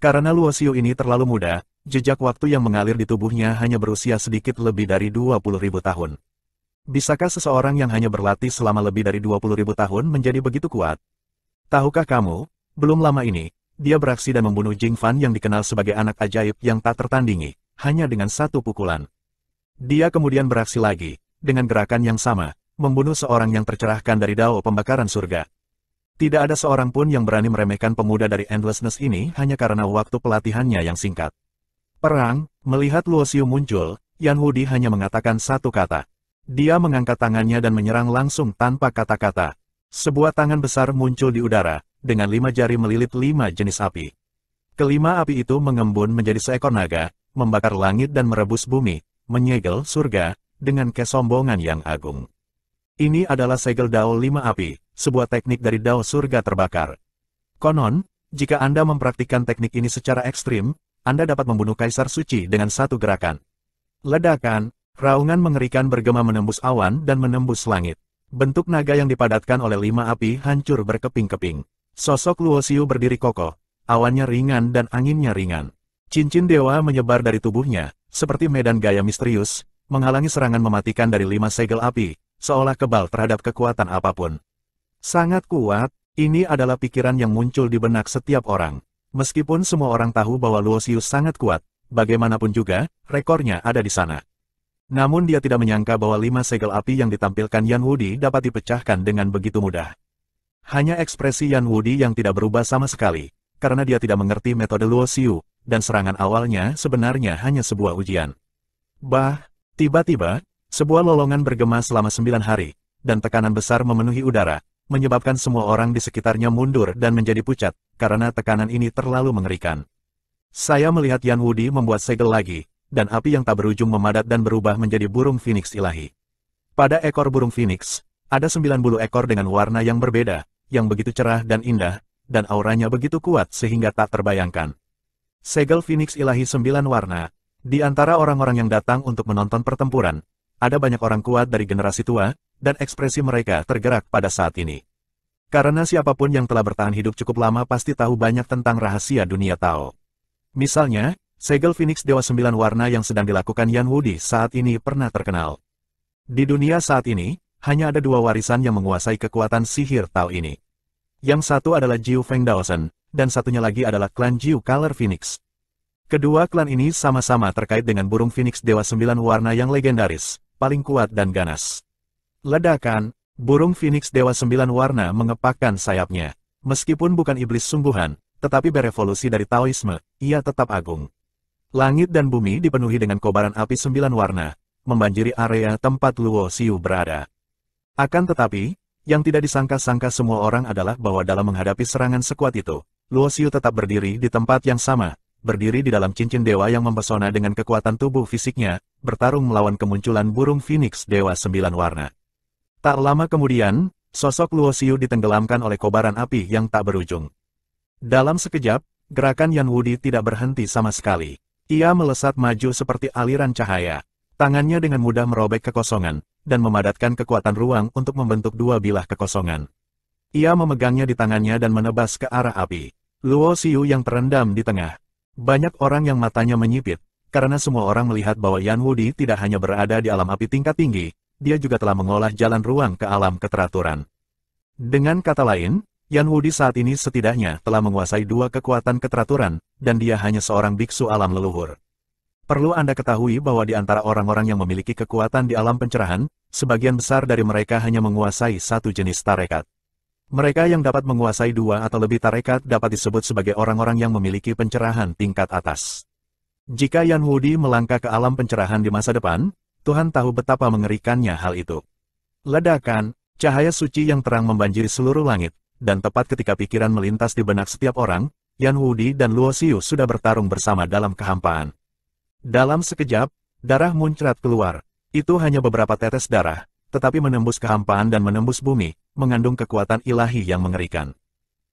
Karena Luo Xiu ini terlalu muda, jejak waktu yang mengalir di tubuhnya hanya berusia sedikit lebih dari 20.000 tahun. Bisakah seseorang yang hanya berlatih selama lebih dari 20.000 tahun menjadi begitu kuat? Tahukah kamu, belum lama ini, dia beraksi dan membunuh Jing Fan yang dikenal sebagai anak ajaib yang tak tertandingi, hanya dengan satu pukulan. Dia kemudian beraksi lagi, dengan gerakan yang sama, membunuh seorang yang tercerahkan dari dao pembakaran surga. Tidak ada seorang pun yang berani meremehkan pemuda dari Endlessness ini hanya karena waktu pelatihannya yang singkat. Perang, melihat Luo Xiu muncul, Yan Wudi hanya mengatakan satu kata. Dia mengangkat tangannya dan menyerang langsung tanpa kata-kata. Sebuah tangan besar muncul di udara, dengan 5 jari melilit 5 jenis api. Kelima api itu mengembun menjadi seekor naga, membakar langit dan merebus bumi, menyegel surga, dengan kesombongan yang agung. Ini adalah segel Dao 5 api, sebuah teknik dari Dao surga terbakar. Konon, jika Anda mempraktikkan teknik ini secara ekstrim, Anda dapat membunuh Kaisar Suci dengan satu gerakan. Ledakan, raungan mengerikan bergema menembus awan dan menembus langit. Bentuk naga yang dipadatkan oleh 5 api hancur berkeping-keping. Sosok Luo Xiu berdiri kokoh, awannya ringan dan anginnya ringan. Cincin dewa menyebar dari tubuhnya, seperti medan gaya misterius, menghalangi serangan mematikan dari 5 segel api, seolah kebal terhadap kekuatan apapun. Sangat kuat, ini adalah pikiran yang muncul di benak setiap orang. Meskipun semua orang tahu bahwa Luo Xiu sangat kuat, bagaimanapun juga, rekornya ada di sana. Namun dia tidak menyangka bahwa 5 segel api yang ditampilkan Yan Wudi dapat dipecahkan dengan begitu mudah. Hanya ekspresi Yan Wudi yang tidak berubah sama sekali, karena dia tidak mengerti metode Luo Xiu, dan serangan awalnya sebenarnya hanya sebuah ujian. Tiba-tiba, sebuah lolongan bergema selama 9 hari, dan tekanan besar memenuhi udara, menyebabkan semua orang di sekitarnya mundur dan menjadi pucat, karena tekanan ini terlalu mengerikan. Saya melihat Yan Wudi membuat segel lagi, dan api yang tak berujung memadat dan berubah menjadi burung Phoenix ilahi. Pada ekor burung Phoenix, ada 90 ekor dengan warna yang berbeda, yang begitu cerah dan indah, dan auranya begitu kuat sehingga tak terbayangkan. Segel Phoenix ilahi 9 warna. Di antara orang-orang yang datang untuk menonton pertempuran, ada banyak orang kuat dari generasi tua, dan ekspresi mereka tergerak pada saat ini. Karena siapapun yang telah bertahan hidup cukup lama pasti tahu banyak tentang rahasia dunia Tao. Misalnya, segel Phoenix Dewa 9 warna yang sedang dilakukan Yan Wudi saat ini pernah terkenal. Di dunia saat ini, hanya ada 2 warisan yang menguasai kekuatan sihir Tao ini. Yang satu adalah Jiu Feng Daosen, dan satunya lagi adalah klan Jiu Color Phoenix. Kedua klan ini sama-sama terkait dengan burung Phoenix Dewa Sembilan Warna yang legendaris, paling kuat dan ganas. Ledakan, burung Phoenix Dewa Sembilan Warna mengepakkan sayapnya. Meskipun bukan iblis sungguhan, tetapi berevolusi dari Taoisme, ia tetap agung. Langit dan bumi dipenuhi dengan kobaran api 9 warna, membanjiri area tempat Luo Xiu berada. Akan tetapi, yang tidak disangka-sangka semua orang adalah bahwa dalam menghadapi serangan sekuat itu, Luo Xiu tetap berdiri di tempat yang sama, berdiri di dalam cincin dewa yang mempesona dengan kekuatan tubuh fisiknya, bertarung melawan kemunculan burung Phoenix Dewa Sembilan Warna. Tak lama kemudian, sosok Luo Xiu ditenggelamkan oleh kobaran api yang tak berujung. Dalam sekejap, gerakan Yan Wudi tidak berhenti sama sekali. Ia melesat maju seperti aliran cahaya. Tangannya dengan mudah merobek kekosongan, dan memadatkan kekuatan ruang untuk membentuk dua bilah kekosongan. Ia memegangnya di tangannya dan menebas ke arah api. Luo Xiu yang terendam di tengah. Banyak orang yang matanya menyipit, karena semua orang melihat bahwa Yan Wudi tidak hanya berada di alam api tingkat tinggi, dia juga telah mengolah jalan ruang ke alam keteraturan. Dengan kata lain, Yan Wudi saat ini setidaknya telah menguasai dua kekuatan keteraturan, dan dia hanya seorang biksu alam leluhur. Perlu Anda ketahui bahwa di antara orang-orang yang memiliki kekuatan di alam pencerahan, sebagian besar dari mereka hanya menguasai satu jenis tarekat. Mereka yang dapat menguasai dua atau lebih tarekat dapat disebut sebagai orang-orang yang memiliki pencerahan tingkat atas. Jika Yan Wudi melangkah ke alam pencerahan di masa depan, Tuhan tahu betapa mengerikannya hal itu. Ledakan, cahaya suci yang terang membanjiri seluruh langit, dan tepat ketika pikiran melintas di benak setiap orang, Yan Wudi dan Luo Xiu sudah bertarung bersama dalam kehampaan. Dalam sekejap, darah muncrat keluar. Itu hanya beberapa tetes darah, tetapi menembus kehampaan dan menembus bumi, mengandung kekuatan ilahi yang mengerikan.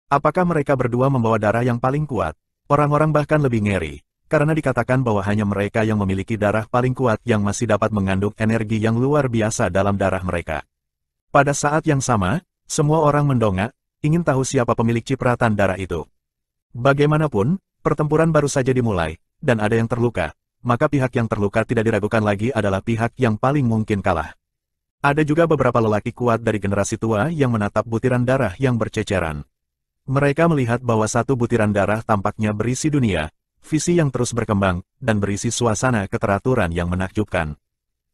Apakah mereka berdua membawa darah yang paling kuat? Orang-orang bahkan lebih ngeri, karena dikatakan bahwa hanya mereka yang memiliki darah paling kuat yang masih dapat mengandung energi yang luar biasa dalam darah mereka. Pada saat yang sama, semua orang mendongak, ingin tahu siapa pemilik cipratan darah itu. Bagaimanapun, pertempuran baru saja dimulai, dan ada yang terluka, maka pihak yang terluka tidak diragukan lagi adalah pihak yang paling mungkin kalah. Ada juga beberapa lelaki kuat dari generasi tua yang menatap butiran darah yang berceceran. Mereka melihat bahwa satu butiran darah tampaknya berisi dunia, visi yang terus berkembang, dan berisi suasana keteraturan yang menakjubkan.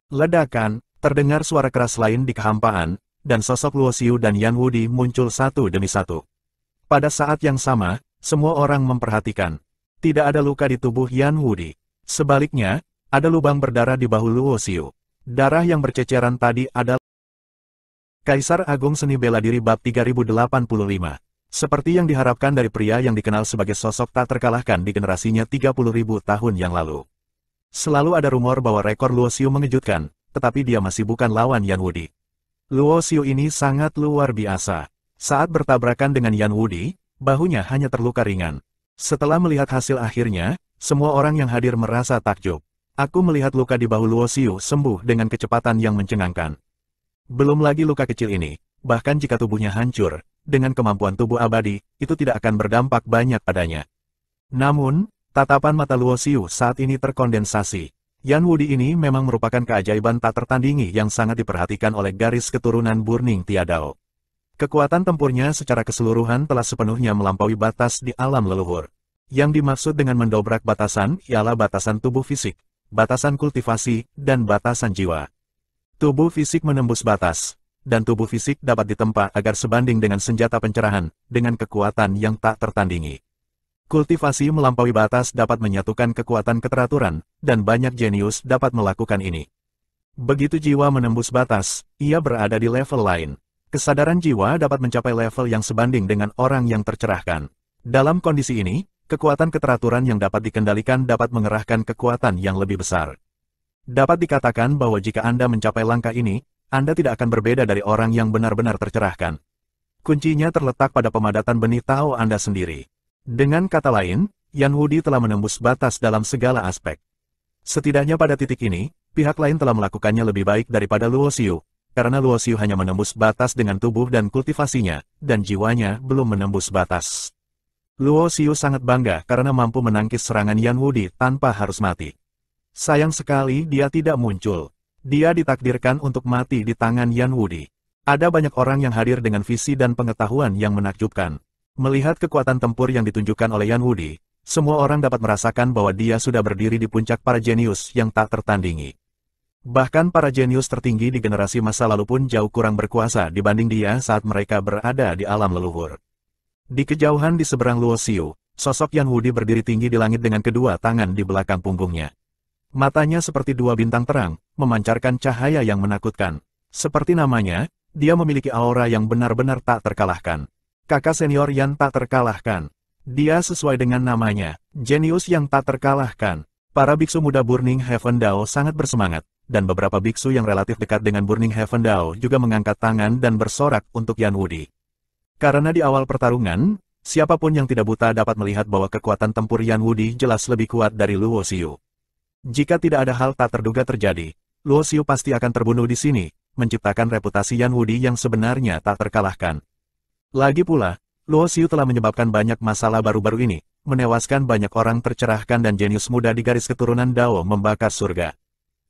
Ledakan, terdengar suara keras lain di kehampaan, dan sosok Luo Xiu dan Yan Wudi muncul satu demi satu. Pada saat yang sama, semua orang memperhatikan. Tidak ada luka di tubuh Yan Wudi. Sebaliknya, ada lubang berdarah di bahu Luo Xiu. Darah yang berceceran tadi adalah Kaisar Agung Seni Bela Diri Bab 3085. Seperti yang diharapkan dari pria yang dikenal sebagai sosok tak terkalahkan di generasinya 30.000 tahun yang lalu. Selalu ada rumor bahwa rekor Luo Xiu mengejutkan, tetapi dia masih bukan lawan Yan Wudi. Luo Xiu ini sangat luar biasa. Saat bertabrakan dengan Yan Wudi, bahunya hanya terluka ringan. Setelah melihat hasil akhirnya, semua orang yang hadir merasa takjub. Aku melihat luka di bahu Luo Xiu sembuh dengan kecepatan yang mencengangkan. Belum lagi luka kecil ini, bahkan jika tubuhnya hancur, dengan kemampuan tubuh abadi, itu tidak akan berdampak banyak padanya. Namun, tatapan mata Luo Xiu saat ini terkondensasi. Yan Wudi ini memang merupakan keajaiban tak tertandingi yang sangat diperhatikan oleh garis keturunan Burning Tiadao. Kekuatan tempurnya secara keseluruhan telah sepenuhnya melampaui batas di alam leluhur. Yang dimaksud dengan mendobrak batasan ialah batasan tubuh fisik, batasan kultivasi, dan batasan jiwa. Tubuh fisik menembus batas, dan tubuh fisik dapat ditempa agar sebanding dengan senjata pencerahan, dengan kekuatan yang tak tertandingi. Kultivasi melampaui batas dapat menyatukan kekuatan keteraturan, dan banyak jenius dapat melakukan ini. Begitu jiwa menembus batas, ia berada di level lain. Kesadaran jiwa dapat mencapai level yang sebanding dengan orang yang tercerahkan. Dalam kondisi ini, kekuatan keteraturan yang dapat dikendalikan dapat mengerahkan kekuatan yang lebih besar. Dapat dikatakan bahwa jika Anda mencapai langkah ini, Anda tidak akan berbeda dari orang yang benar-benar tercerahkan. Kuncinya terletak pada pemadatan benih Tao Anda sendiri. Dengan kata lain, Yan Wudi telah menembus batas dalam segala aspek. Setidaknya pada titik ini, pihak lain telah melakukannya lebih baik daripada Luo Xiu, karena Luo Xiu hanya menembus batas dengan tubuh dan kultivasinya, dan jiwanya belum menembus batas. Luo Xiu sangat bangga karena mampu menangkis serangan Yan Wudi tanpa harus mati. Sayang sekali dia tidak muncul. Dia ditakdirkan untuk mati di tangan Yan Wudi. Ada banyak orang yang hadir dengan visi dan pengetahuan yang menakjubkan. Melihat kekuatan tempur yang ditunjukkan oleh Yan Wudi, semua orang dapat merasakan bahwa dia sudah berdiri di puncak para jenius yang tak tertandingi. Bahkan para jenius tertinggi di generasi masa lalu pun jauh kurang berkuasa dibanding dia saat mereka berada di alam leluhur. Di kejauhan di seberang Luo Xiu, sosok Yan Wudi berdiri tinggi di langit dengan kedua tangan di belakang punggungnya. Matanya seperti dua bintang terang, memancarkan cahaya yang menakutkan. Seperti namanya, dia memiliki aura yang benar-benar tak terkalahkan. Kakak senior yang tak terkalahkan. Dia sesuai dengan namanya, jenius yang tak terkalahkan. Para biksu muda Burning Heaven Dao sangat bersemangat, dan beberapa biksu yang relatif dekat dengan Burning Heaven Dao juga mengangkat tangan dan bersorak untuk Yan Wudi. Karena di awal pertarungan, siapapun yang tidak buta dapat melihat bahwa kekuatan tempur Yan Wudi jelas lebih kuat dari Luo Xiu. Jika tidak ada hal tak terduga terjadi, Luo Xiu pasti akan terbunuh di sini, menciptakan reputasi Yan Wudi yang sebenarnya tak terkalahkan. Lagi pula, Luo Xiu telah menyebabkan banyak masalah baru-baru ini, menewaskan banyak orang tercerahkan dan jenius muda di garis keturunan Dao membakar surga.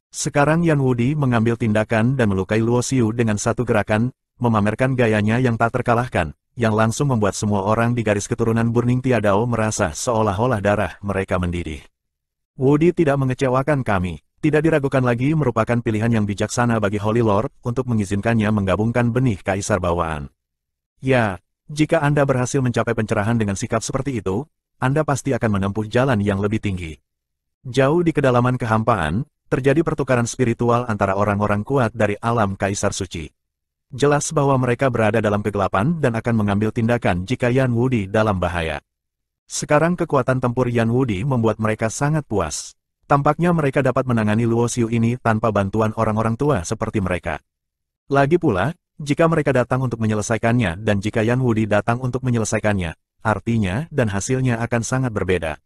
Sekarang Yan Wudi mengambil tindakan dan melukai Luo Xiu dengan satu gerakan, memamerkan gayanya yang tak terkalahkan, yang langsung membuat semua orang di garis keturunan Burning Tia Dao merasa seolah-olah darah mereka mendidih. Wudi tidak mengecewakan kami, tidak diragukan lagi merupakan pilihan yang bijaksana bagi Holy Lord untuk mengizinkannya menggabungkan benih kaisar bawaan. Ya, jika Anda berhasil mencapai pencerahan dengan sikap seperti itu, Anda pasti akan menempuh jalan yang lebih tinggi. Jauh di kedalaman kehampaan, terjadi pertukaran spiritual antara orang-orang kuat dari alam Kaisar Suci. Jelas bahwa mereka berada dalam kegelapan dan akan mengambil tindakan jika Yan Wudi dalam bahaya. Sekarang kekuatan tempur Yan Wudi membuat mereka sangat puas. Tampaknya mereka dapat menangani Luo Xiu ini tanpa bantuan orang-orang tua seperti mereka. Lagi pula, jika mereka datang untuk menyelesaikannya dan jika Yan Wudi datang untuk menyelesaikannya, artinya dan hasilnya akan sangat berbeda.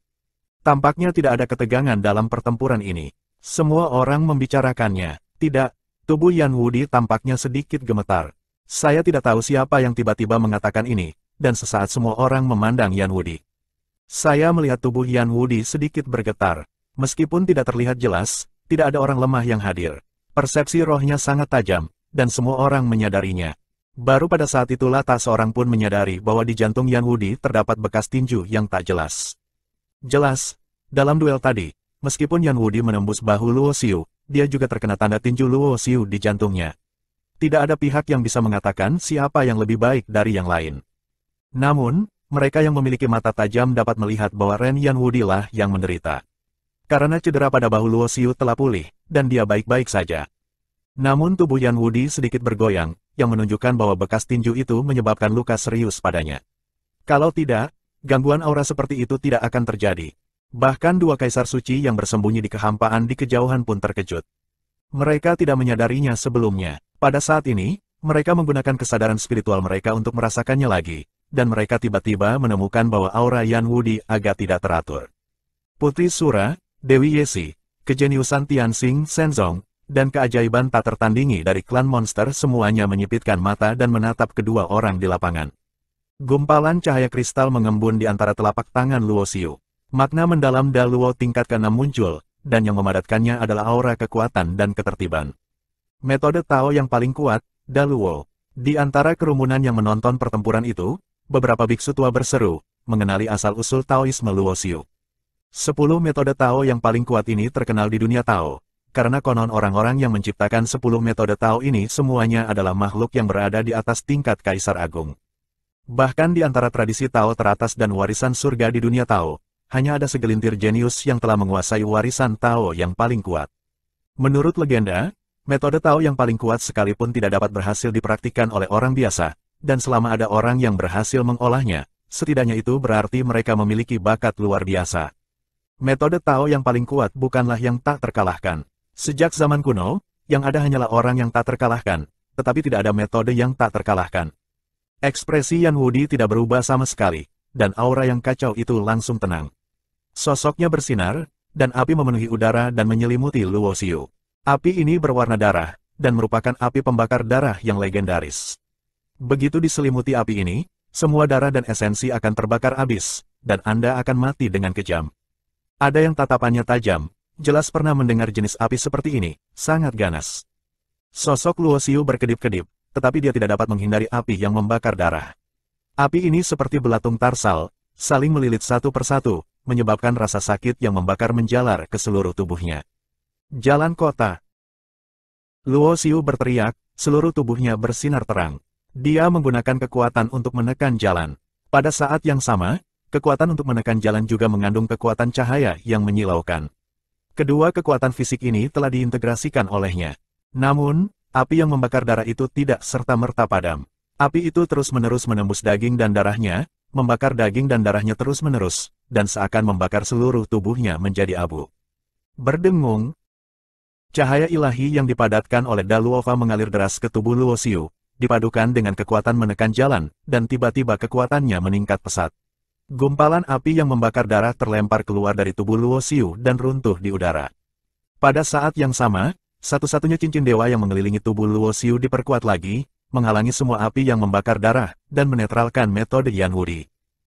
Tampaknya tidak ada ketegangan dalam pertempuran ini. Semua orang membicarakannya. Tidak, tubuh Yan Wudi tampaknya sedikit gemetar. Saya tidak tahu siapa yang tiba-tiba mengatakan ini, dan sesaat semua orang memandang Yan Wudi. Saya melihat tubuh Yan Wudi sedikit bergetar. Meskipun tidak terlihat jelas, tidak ada orang lemah yang hadir. Persepsi rohnya sangat tajam, dan semua orang menyadarinya. Baru pada saat itulah tak seorang pun menyadari bahwa di jantung Yan Wudi terdapat bekas tinju yang tak jelas. Jelas, dalam duel tadi, meskipun Yan Wudi menembus bahu Luo Xiu, dia juga terkena tanda tinju Luo Xiu di jantungnya. Tidak ada pihak yang bisa mengatakan siapa yang lebih baik dari yang lain. Namun, mereka yang memiliki mata tajam dapat melihat bahwa Ren Yan Wudi lah yang menderita. Karena cedera pada bahu Luo Xiu telah pulih, dan dia baik-baik saja. Namun tubuh Yan Wudi sedikit bergoyang, yang menunjukkan bahwa bekas tinju itu menyebabkan luka serius padanya. Kalau tidak, gangguan aura seperti itu tidak akan terjadi. Bahkan dua kaisar suci yang bersembunyi di kehampaan di kejauhan pun terkejut. Mereka tidak menyadarinya sebelumnya. Pada saat ini, mereka menggunakan kesadaran spiritual mereka untuk merasakannya lagi, dan mereka tiba-tiba menemukan bahwa aura Yan Wudi agak tidak teratur. Putri Sura, Dewi Yesi, kejeniusan Tianxing Shenzong, dan keajaiban tak tertandingi dari klan monster semuanya menyipitkan mata dan menatap kedua orang di lapangan. Gumpalan cahaya kristal mengembun di antara telapak tangan Luo Xiu. Makna mendalam Da Luo tingkat ke-6 muncul, dan yang memadatkannya adalah aura kekuatan dan ketertiban. Metode Tao yang paling kuat, Da Luo. Di antara kerumunan yang menonton pertempuran itu, beberapa biksu tua berseru, mengenali asal-usul Taoisme Luo Xiu. 10 metode Tao yang paling kuat ini terkenal di dunia Tao. Karena konon orang-orang yang menciptakan 10 metode Tao ini semuanya adalah makhluk yang berada di atas tingkat Kaisar Agung. Bahkan di antara tradisi Tao teratas dan warisan surga di dunia Tao, hanya ada segelintir jenius yang telah menguasai warisan Tao yang paling kuat. Menurut legenda, metode Tao yang paling kuat sekalipun tidak dapat berhasil dipraktikkan oleh orang biasa, dan selama ada orang yang berhasil mengolahnya, setidaknya itu berarti mereka memiliki bakat luar biasa. Metode Tao yang paling kuat bukanlah yang tak terkalahkan. Sejak zaman kuno, yang ada hanyalah orang yang tak terkalahkan, tetapi tidak ada metode yang tak terkalahkan. Ekspresi Yan Wudi tidak berubah sama sekali, dan aura yang kacau itu langsung tenang. Sosoknya bersinar, dan api memenuhi udara dan menyelimuti Luo Xiu. Api ini berwarna darah, dan merupakan api pembakar darah yang legendaris. Begitu diselimuti api ini, semua darah dan esensi akan terbakar habis, dan Anda akan mati dengan kejam. Ada yang tatapannya tajam, jelas pernah mendengar jenis api seperti ini, sangat ganas. Sosok Luo Xiu berkedip-kedip, tetapi dia tidak dapat menghindari api yang membakar darah. Api ini seperti belatung tarsal, saling melilit satu persatu, menyebabkan rasa sakit yang membakar menjalar ke seluruh tubuhnya. Jalan kota. Luo Xiu berteriak, seluruh tubuhnya bersinar terang. Dia menggunakan kekuatan untuk menekan jalan. Pada saat yang sama, kekuatan untuk menekan jalan juga mengandung kekuatan cahaya yang menyilaukan. Kedua kekuatan fisik ini telah diintegrasikan olehnya. Namun, api yang membakar darah itu tidak serta-merta padam. Api itu terus-menerus menembus daging dan darahnya, membakar daging dan darahnya terus-menerus, dan seakan membakar seluruh tubuhnya menjadi abu. Berdengung, cahaya ilahi yang dipadatkan oleh Daluova mengalir deras ke tubuh Luo Xiu, dipadukan dengan kekuatan menekan jalan, dan tiba-tiba kekuatannya meningkat pesat. Gumpalan api yang membakar darah terlempar keluar dari tubuh Luo Xiu dan runtuh di udara. Pada saat yang sama, satu-satunya cincin dewa yang mengelilingi tubuh Luo Xiu diperkuat lagi, menghalangi semua api yang membakar darah, dan menetralkan metode Yan Wudi.